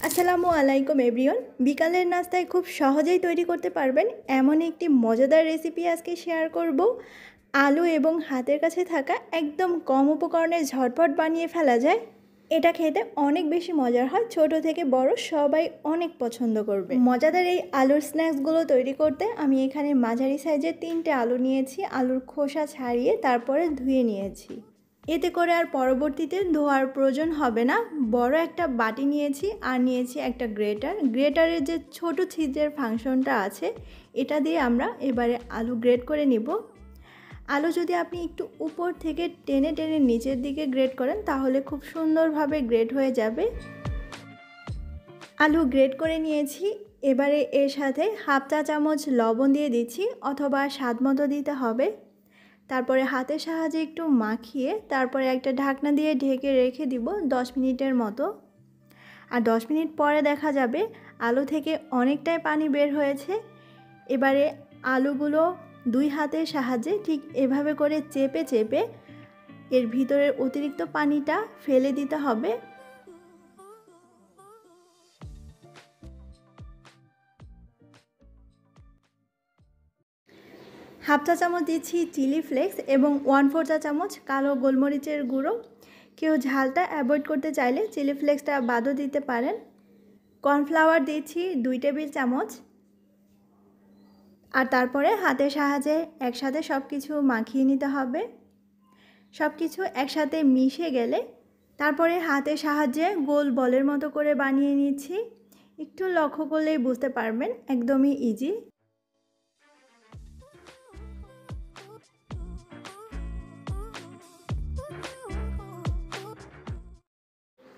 আসসালামু আলাইকুম এভরিওয়ান। বিকালের নাস্তায় খুব সহজেই তৈরি করতে পারবেন এমন একটি মজাদার রেসিপি আজকে শেয়ার করব। আলু এবং হাতের কাছে থাকা একদম কম উপকরণে ঝটপট বানিয়ে ফেলা যায়। এটা খেতে অনেক বেশি মজার হয়, ছোট থেকে বড় সবাই অনেক পছন্দ করবে। মজাদার এই আলুর স্ন্যাক্সগুলো তৈরি করতে আমি এখানে মাঝারি সাইজের 3টে আলু নিয়েছি। আলুর খোসা ছাড়িয়ে তারপরে ধুয়ে নিয়েছি। এতে করে আর পরবর্তীতে ধোয়ার প্রয়োজন হবে না। বড় একটা বাটি নিয়েছি আর নিয়েছি একটা গ্রেটারের যে ছোট ছিদ্রের ফাংশনটা আছে এটা দিয়ে আমরা এবারে আলু গ্রেট করে নিব। আলু যদি আপনি একটু উপর থেকে টেনে টেনে নিচের দিকে গ্রেট করেন তাহলে খুব সুন্দরভাবে গ্রেট হয়ে যাবে। আলু গ্রেট করে নিয়েছি। এবারে এর সাথে হাফ চা চামচ লবণ দিয়ে দিচ্ছি, অথবা স্বাদ মতো দিতে হবে। তারপরে হাতের সাহায্যে একটু মাখিয়ে তারপরে একটা ঢাকনা দিয়ে ঢেকে রেখে দিব 10 মিনিটের মতো। আর 10 মিনিট পরে দেখা যাবে আলু থেকে অনেকটাই পানি বের হয়েছে। এবারে আলুগুলো 2 হাতের সাহায্যে ঠিক এভাবে করে চেপে চেপে এর ভিতরের অতিরিক্ত পানিটা ফেলে দিতে হবে। হাফ চা চামচ দিচ্ছি চিলি ফ্লেক্স এবং 1/4 চা চামচ কালো গোলমরিচের গুঁড়ো। কেউ ঝালটা অ্যাভয়েড করতে চাইলে চিলি ফ্লেক্সটা বাদও দিতে পারেন। কর্নফ্লাওয়ার দিচ্ছি 2 টেবিল চামচ। আর তারপরে হাতের সাহায্যে একসাথে সব কিছু মাখিয়ে নিতে হবে। সব কিছু একসাথে মিশে গেলে তারপরে হাতের সাহায্যে গোল বলের মতো করে বানিয়ে নিচ্ছি। একটু লক্ষ্য করলেই বুঝতে পারবেন, একদমই ইজি।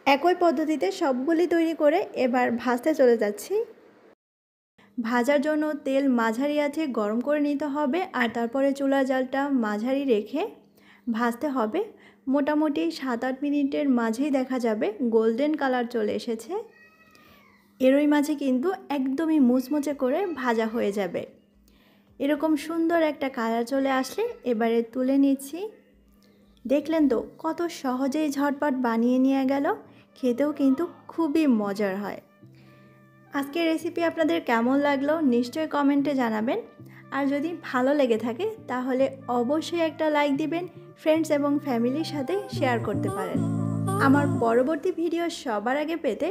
একই পদ্ধতিতে সবগুলি তৈরি করে এবার ভাজতে চলে যাচ্ছি। ভাজার জন্য তেল মাঝারি আঁচে গরম করে নিতে হবে, আর তারপরে চুলার জালটা মাঝারি রেখে ভাজতে হবে। মোটামুটি 7-8 মিনিটের মাঝেই দেখা যাবে গোল্ডেন কালার চলে এসেছে। এরই মাঝে কিন্তু একদমই মুচমুচে করে ভাজা হয়ে যাবে। এরকম সুন্দর একটা কালার চলে আসলে এবারে তুলে নিচ্ছি। দেখলেন তো কত সহজেই ঝটপট বানিয়ে নিয়ে গেল। খেতেও কিন্তু খুবই মজার হয়। আজকের রেসিপি আপনাদের কেমন লাগলো নিশ্চয়ই কমেন্টে জানাবেন। আর যদি ভালো লেগে থাকে তাহলে অবশ্যই একটা লাইক দিবেন, ফ্রেন্ডস এবং ফ্যামিলির সাথে শেয়ার করতে পারেন। আমার পরবর্তী ভিডিও সবার আগে পেতে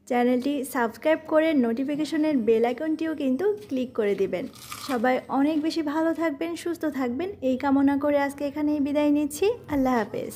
চ্যানেলটি সাবস্ক্রাইব করে নোটিফিকেশনের বেল আইকনটিও কিন্তু ক্লিক করে দিবেন। সবাই অনেক বেশি ভালো থাকবেন, সুস্থ থাকবেন এই কামনা করে আজকে এখানেই বিদায় নিচ্ছি। আল্লাহ হাফেজ।